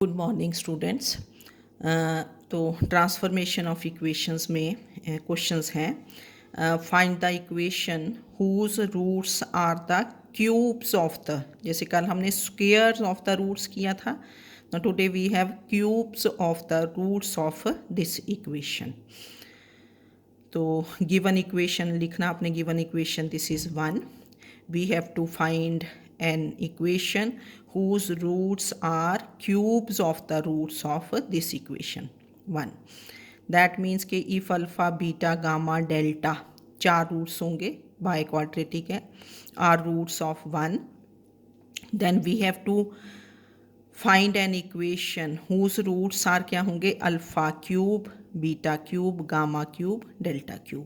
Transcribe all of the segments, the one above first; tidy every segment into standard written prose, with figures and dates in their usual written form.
Good morning students. तो transformation of equations में questions हैं। Find the equation whose roots are the cubes of the, जैसे कल हमने स्क्वेयर्स ऑफ द रूट्स किया था, today we have cubes of the roots of this equation. तो given equation लिखना आपने, given equation this is 1. We have to find an equation whose roots are cubes of the roots of this equation 1. That means कि if alpha beta gamma delta चार roots होंगे, biquadratic है, are roots of 1, then we have to find an equation whose roots are क्या होंगे, alpha cube, beta cube, gamma cube, delta cube.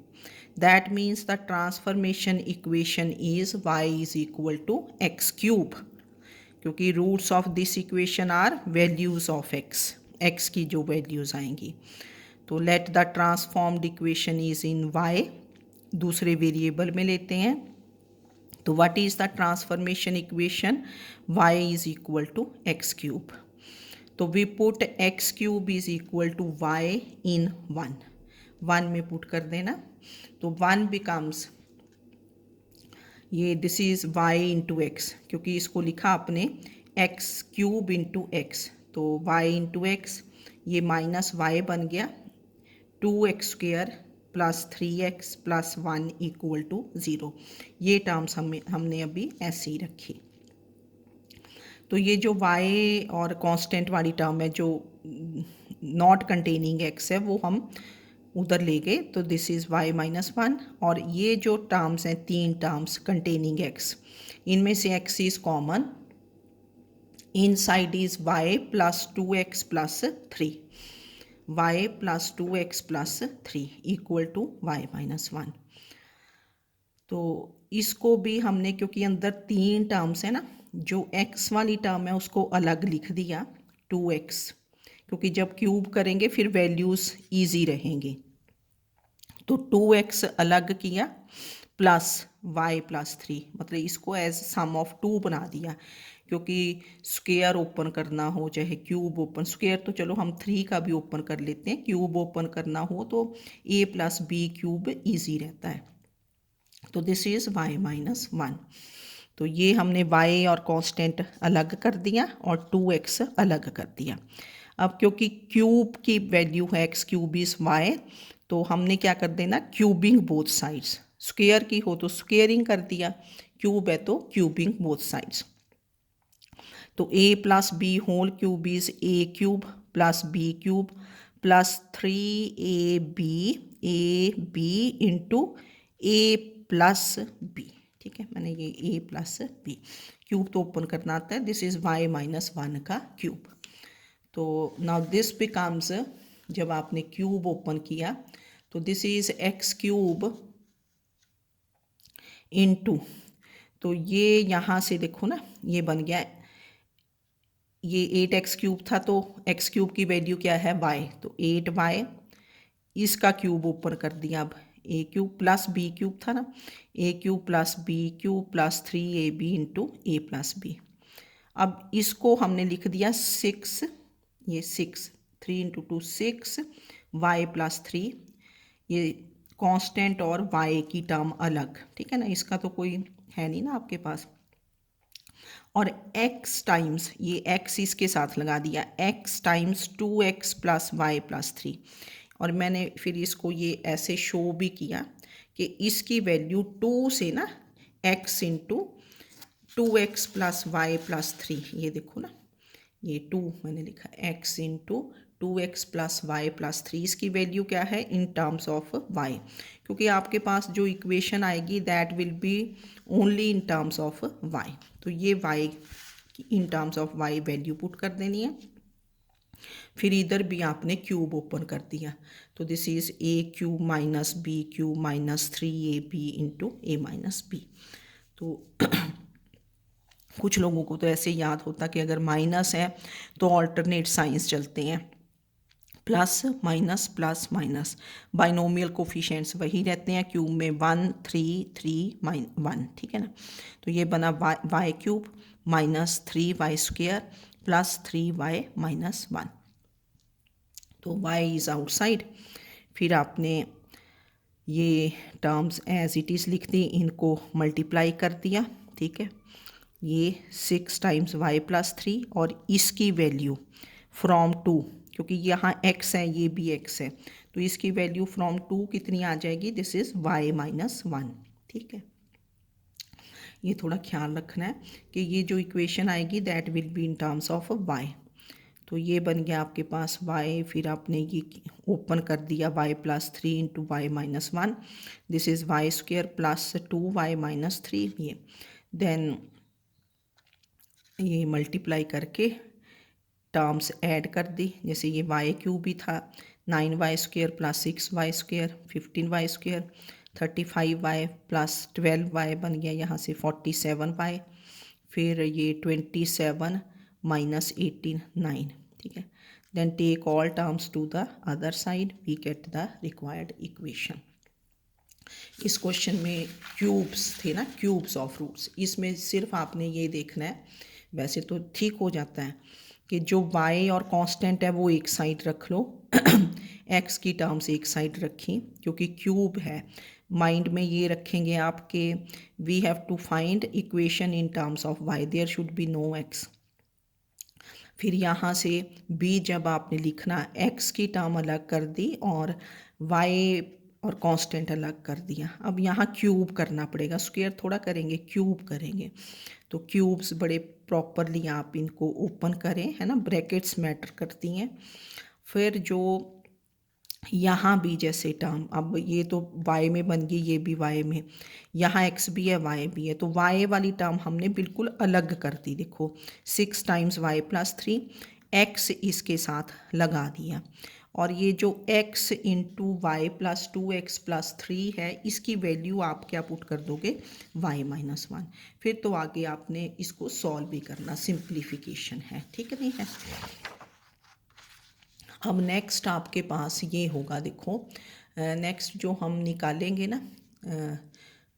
That means the transformation equation is Y is equal to X cube, क्योंकि roots of this equation are values of X, X की जो values आएंगी. तो let the transformed equation is in Y, दूसरे variable में लेते हैं. तो what is the transformation equation? Y is equal to x cube. तो we put x cube is equal to y in 1. 1 में पुट कर देना, तो 1 becomes ये this is y into x, क्योंकि इसको लिखा आपने x क्यूब इंटू एक्स, तो y इंटू एक्स, ये माइनस y बन गया 2x square plus 3x plus 1 equal to 0. ये टर्म्स हमने अभी ऐसे ही रखी. तो ये जो y और कांस्टेंट वाली टर्म है जो नॉट कंटेनिंग x है, वो हम उधर ले गए, तो दिस इज़ y माइनस 1. और ये जो टर्म्स हैं, तीन टर्म्स कंटेनिंग x, इनमें से x is common, inside is y plus 2x plus 3, y plus 2x plus 3 equal to y minus 1. तो इसको भी हमने, क्योंकि अंदर तीन टर्म्स है ना, जो x वाली टर्म है उसको अलग लिख दिया 2x, क्योंकि जब क्यूब करेंगे फिर वैल्यूज़ इजी रहेंगी. तो 2x अलग किया प्लस y प्लस 3, मतलब इसको एज सम ऑफ 2 बना दिया, क्योंकि स्क्वेयर ओपन करना हो चाहे क्यूब ओपन, स्क्वेयर तो चलो हम 3 का भी ओपन कर लेते हैं, क्यूब ओपन करना हो तो a plus B cube easy रहता है. तो दिस इज़ y माइनस 1. तो ये हमने y और कांस्टेंट अलग कर दिया और 2x अलग कर दिया. अब क्योंकि क्यूब की वैल्यू है x क्यूब इज़ y, तो हमने क्या कर देना, क्यूबिंग बोथ साइड्स. स्क्वेयर की हो तो स्क्वेयरिंग कर दिया, क्यूब है तो क्यूबिंग बोथ साइड्स. तो a plus b whole cube is a cube plus b cube plus 3ab into a plus b. ठीक है, मैंने ये a प्लस b, क्यूब तो ओपन करना आता है, दिस इज़ y माइनस 1 का क्यूब. तो नाउ दिस बिकम्स, जब आपने क्यूब ओपन किया तो this is x cube into, तो ये यहाँ से देखो ना, ये बन गया, ये 8x क्यूब था, तो x क्यूब की वैल्यू क्या है y, तो 8y, इसका क्यूब ओपन कर दिया. अब a cube plus b cube था ना, a cube plus b cube plus 3ab into a plus b. अब इसको हमने लिख दिया 6, ये 6, 3 इंटू 2 6, y प्लस 3, ये कांस्टेंट और y की टर्म अलग. ठीक है ना, इसका तो कोई है नहीं ना आपके पास. और x टाइम्स, ये x इसके साथ लगा दिया, x times 2x plus y plus 3. और मैंने फिर इसको ये ऐसे शो भी किया कि इसकी वैल्यू 2 से ना x into 2x plus y plus 3, ये देखो ना, ये 2 मैंने लिखा x into 2x plus y plus 3, इसकी वैल्यू क्या है इन टर्म्स ऑफ y, क्योंकि आपके पास जो इक्वेशन आएगी that will be only in terms of y. तो ये y in terms of y value put कर देनी है. फिर इधर भी आपने क्यूब ओपन कर दिया, तो this is a cube minus b cube minus 3ab into a minus b. तो कुछ लोगों को तो ऐसे याद होता कि अगर माइनस है तो ऑल्टरनेट साइंस चलते हैं, plus minus plus minus, binomial coefficients वही रहते हैं, क्यूब में 1 3 3 1. ठीक है ना, तो ये बना y cube minus 3y square plus 3y minus 1। तो y इज़ आउटसाइड। फिर आपने ये टर्म्स एज इट इज़ लिख दी, इनको मल्टीप्लाई कर दिया, ठीक है। ये 6 टाइम्स y प्लस 3 और इसकी वैल्यू फ्रॉम 2, क्योंकि यहाँ x है ये भी x है, तो इसकी वैल्यू फ्रॉम 2 कितनी आ जाएगी, दिस इज़ y माइनस 1, ठीक है। ये थोड़ा ख्याल रखना है कि ये जो इक्वेशन आएगी that will be in terms of y। तो ये बन गया आपके पास y, फिर आपने ये ओपन कर दिया y plus 3 into y minus 1, this is y square plus 2y minus 3, ये देन ये मल्टीप्लाई करके टर्म्स ऐड कर दी, जैसे ये y क्यूब भी था, 9y square plus 6y square 15y square, 35y plus 12y बन गया यहाँ से 47y, फिर ये 27 माइनस 18 9, ठीक है। Then take all terms to the other side, we get the required equation. इस क्वेश्चन में क्यूब्स थे ना, क्यूब्स ऑफ रूट्स, इसमें सिर्फ आपने ये देखना है, वैसे तो ठीक हो जाता है कि जो y और कांस्टेंट है वो एक साइड रख लो x की टर्म्स एक साइड रखी, क्योंकि क्यूब है, माइंड में ये रखेंगे आप कि we have to find equation in terms of y, there should be no x। फिर यहाँ से b जब आपने लिखना, x की टर्म अलग कर दी और y और कांस्टेंट अलग कर दिया। अब यहाँ क्यूब करना पड़ेगा, स्क्वायर थोड़ा करेंगे, क्यूब करेंगे। तो क्यूब्स बड़े प्रॉपरली आप इनको ओपन करें, है ना, ब्रैकेट्स मैटर करती हैं। फिर जो यहाँ भी जैसे टर्म, अब ये तो y में बन गई, ये भी y में, यहाँ x भी है y भी है, तो y वाली टर्म हमने बिल्कुल अलग कर दी। देखो 6 टाइम्स y प्लस 3, x इसके साथ लगा दिया, और ये जो x into y plus 2x plus 3 है, इसकी वैल्यू आप क्या पुट कर दोगे, y माइनस 1। फिर तो आगे आपने इसको सॉल्व भी करना, सिंप्लीफिकेशन है, ठीक नहीं है। अब नेक्स्ट आपके पास ये होगा, देखो नेक्स्ट जो हम निकालेंगे ना,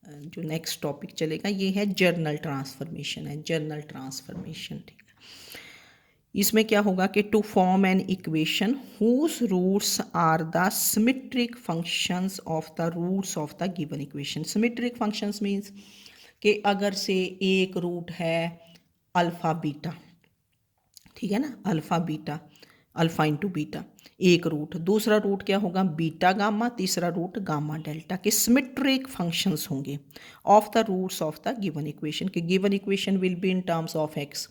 जो नेक्स्ट टॉपिक चलेगा ये है जर्नल ट्रांसफॉर्मेशन, है जर्नल ट्रांसफॉर्मेशन, ठीक है। इसमें क्या होगा कि to form an equation whose roots are the symmetric functions of the roots of the given equation. Symmetric functions means कि अगर से एक रूट है अल्फ़ा बीटा, ठीक है ना, alpha beta, alpha into beta एक रूट, दूसरा रूट क्या होगा बीटा गामा, तीसरा रूट गामा डेल्टा, के सिमेट्रिक फंक्शंस होंगे of the roots of the given equation, के given equation will be in terms of x.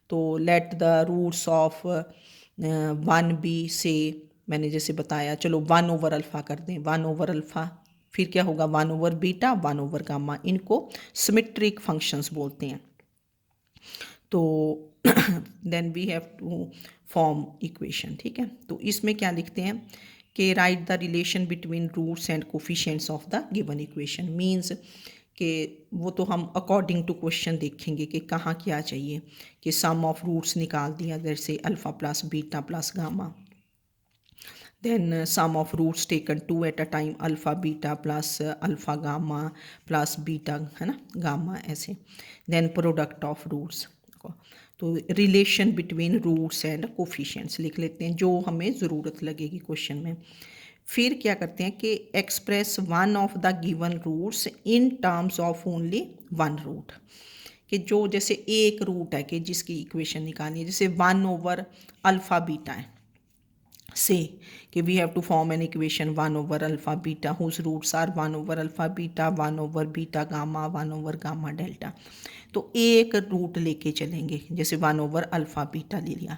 तो let the roots of 1 B, से मैंने जैसे बताया, चलो 1 ओवर अल्फ़ा कर दें, 1 ओवर अल्फ़ा, फिर क्या होगा 1 ओवर बीटा, 1 ओवर गामा, इनको सिमेट्रिक फंक्शंस बोलते हैं। तो then we have to form equation, ठीक है। तो इसमें क्या लिखते हैं कि write the relation between roots and coefficients of the given equation, means कि वो तो हम अकॉर्डिंग टू क्वेश्चन देखेंगे कि कहाँ क्या चाहिए, कि सम ऑफ रूट्स निकाल दिया, जैसे alpha plus beta plus gamma, then sum of roots taken 2 at a time, alpha beta plus alpha gamma plus beta, है ना, गामा, ऐसे। देन प्रोडक्ट ऑफ रूट्स, तो relation between roots and coefficients लिख लेते हैं, जो हमें ज़रूरत लगेगी क्वेश्चन में। फिर क्या करते हैं कि express one of the given roots in terms of only one root, कि जो जैसे एक रूट है कि जिसकी इक्वेशन निकालनी है, जैसे 1 ओवर अल्फ़ा बीटा है, से कि we have to form an equation 1 over alpha beta whose roots are 1 over alpha beta, 1 over beta gamma, 1 over gamma delta. तो एक रूट लेके चलेंगे, जैसे 1 ओवर अल्फ़ा बीटा ले लिया,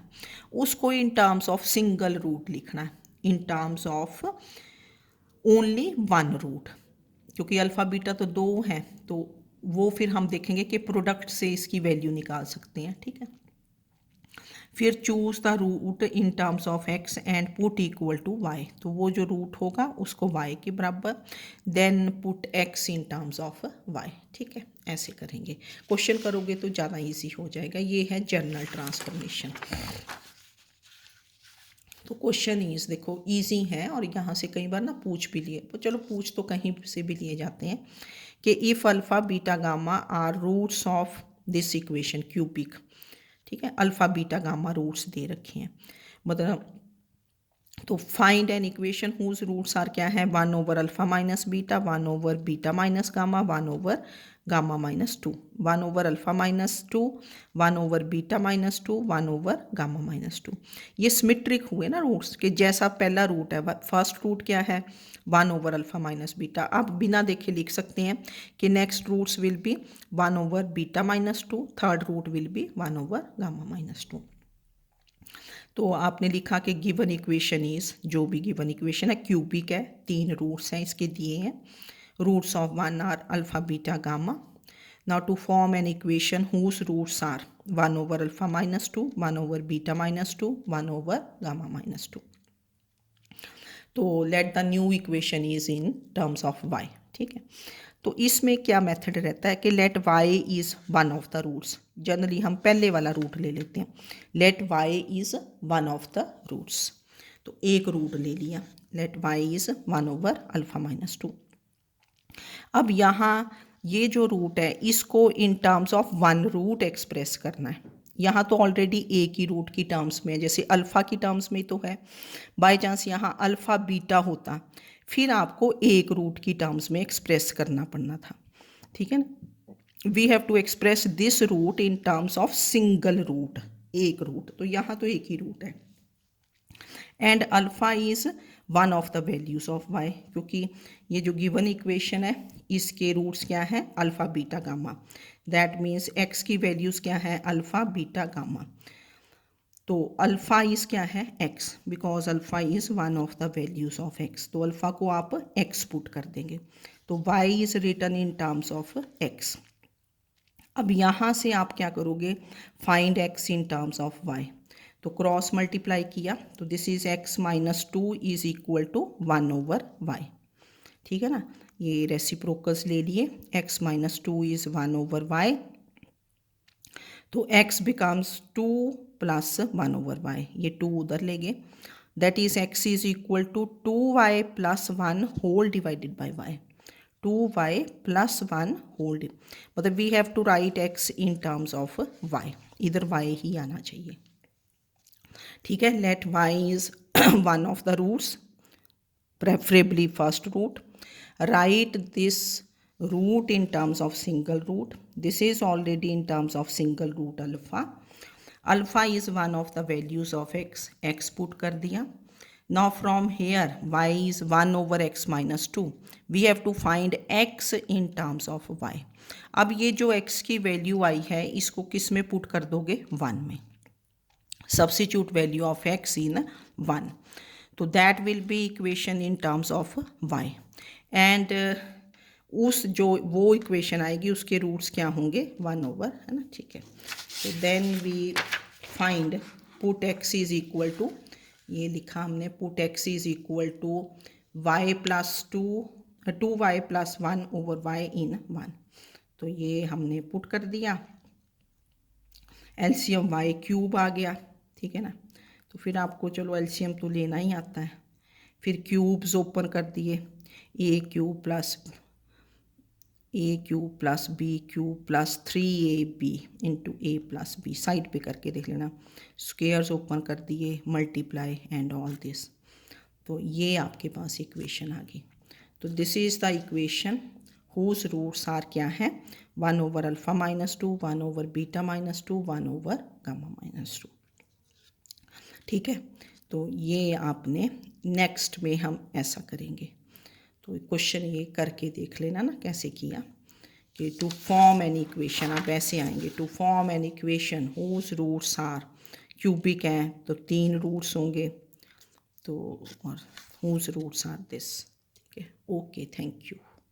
उसको in terms of single root लिखना है, in terms of only one root, क्योंकि अल्फ़ा बीटा तो 2 हैं, तो वो फिर हम देखेंगे कि प्रोडक्ट से इसकी वैल्यू निकाल सकते हैं, ठीक है। फिर choose the root in terms of x and put equal to y, तो वो जो रूट होगा उसको वाई के बराबर, then put x in terms of y, ठीक है। ऐसे करेंगे, क्वेश्चन करोगे तो ज़्यादा इजी हो जाएगा। ये है जर्नल ट्रांसफॉर्मेशन। तो क्वेश्चन इज देखो इजी है, और यहाँ से कई बार ना पूछ भी लिए, तो चलो पूछ तो कहीं से भी लिए जाते हैं कि if alpha beta gamma are roots of this equation cubic, ठीक है, अल्फ़ा बीटा गामा रूट्स दे रखे हैं, मतलब तो find an equation whose roots are क्या है, 1 over alpha minus beta, 1 over beta minus gamma, 1 over gamma minus 2, 1 over alpha minus 2, 1 over beta minus 2, 1 over gamma minus 2। ये सिमेट्रिक हुए ना रूट्स के, जैसा पहला रूट है, फर्स्ट रूट क्या है 1 ओवर अल्फ़ा माइनस बीटा, आप बिना देखे लिख सकते हैं कि next roots will be 1 over beta minus 2, third root will be 1 over gamma minus 2। तो आपने लिखा कि गिवन इक्वेशन इज़, जो भी गिवन इक्वेशन है क्यूबिक है, 3 रूट्स हैं इसके दिए हैं, roots of 1 are alpha beta gamma. Now to form an equation whose roots are 1 over alpha minus 2, 1 over beta minus 2, 1 over gamma minus 2। तो let the new equation is in terms of y, ठीक है। तो इसमें क्या method रहता है कि let y is one of the roots, generally हम पहले वाला रूट ले लेते हैं, let y is one of the roots, तो एक रूट ले लिया, let y is 1 over alpha minus 2। अब यहाँ ये जो रूट है इसको in terms of one root express करना है, यहाँ तो ऑलरेडी एक ही रूट की टर्म्स में है, जैसे अल्फ़ा की टर्म्स में तो है, बाय चांस यहाँ अल्फ़ा बीटा होता फिर आपको एक रूट की टर्म्स में एक्सप्रेस करना पड़ना था, ठीक है ना। We have to express this root in terms of single root, एक रूट, तो यहाँ तो एक ही रूट है। And alpha is one of the values of y, क्योंकि ये जो गिवन इक्वेशन है इसके रूट्स क्या है alpha beta gamma, that means x की वैल्यूज़ क्या है अल्फ़ा बीटा गामा। तो अल्फ़ा इज़ क्या है x, because alpha is one of the values of x, तो अल्फ़ा को आप एक्स पुट कर देंगे, तो y is written in terms of x. अब यहाँ से आप क्या करोगे, find x in terms of y, तो क्रॉस मल्टीप्लाई किया, तो this is x minus 2 is equal to 1 over Y, ठीक है ना। ये रेसिप्रोकल्स ले लिए, X minus 2 is 1 over Y, तो x becomes 2 plus 1 over Y, ये 2 उधर ले गए, that is x is equal to 2y plus 1 whole divided by y, 2y plus 1 whole, मतलब we have to write x in terms of y, इधर y ही आना चाहिए, ठीक है। Let y is one of the roots, preferably first root, write this root in terms of single root, this is already in terms of single root alpha, alpha is one of the values of x, x put कर दिया। now from here y is 1 over x minus 2, we have to find x in terms of y। अब ये जो x की value आई है इसको किस में पुट कर दोगे 1 में, substitute value of x in 1, तो that will be equation in terms of y, and उस जो वो इक्वेशन आएगी उसके रूट्स क्या होंगे 1 ओवर, है ना, ठीक है। तो then we find put x is equal to, ये लिखा हमने put x is equal to y plus 2y plus 1 over y in 1, तो ये हमने पुट कर दिया, एलसीएम y क्यूब आ गया, ठीक है ना। तो फिर आपको चलो एलसीएम तो लेना ही आता है, फिर क्यूब्स ओपन कर दिए, A cube plus B cube plus 3ab into A plus B, side पे करके देख लेना, स्क्वेयर्स ओपन कर दिए, मल्टीप्लाई एंड ऑल दिस, तो ये आपके पास इक्वेशन आ गई। तो this is the equation whose roots are क्या है 1 over alpha minus 2, 1 over beta minus 2, 1 over gamma minus 2, ठीक है। तो ये आपने नेक्स्ट में हम ऐसा करेंगे, तो क्वेश्चन ये करके देख लेना ना कैसे किया, कि टू फॉर्म एन इक्वेशन, आप ऐसे आएंगे, to form an equation whose roots are cubic हैं तो 3 रूट्स होंगे, तो और हुज रूट्स आर दिस, ठीक है। Okay, thank you.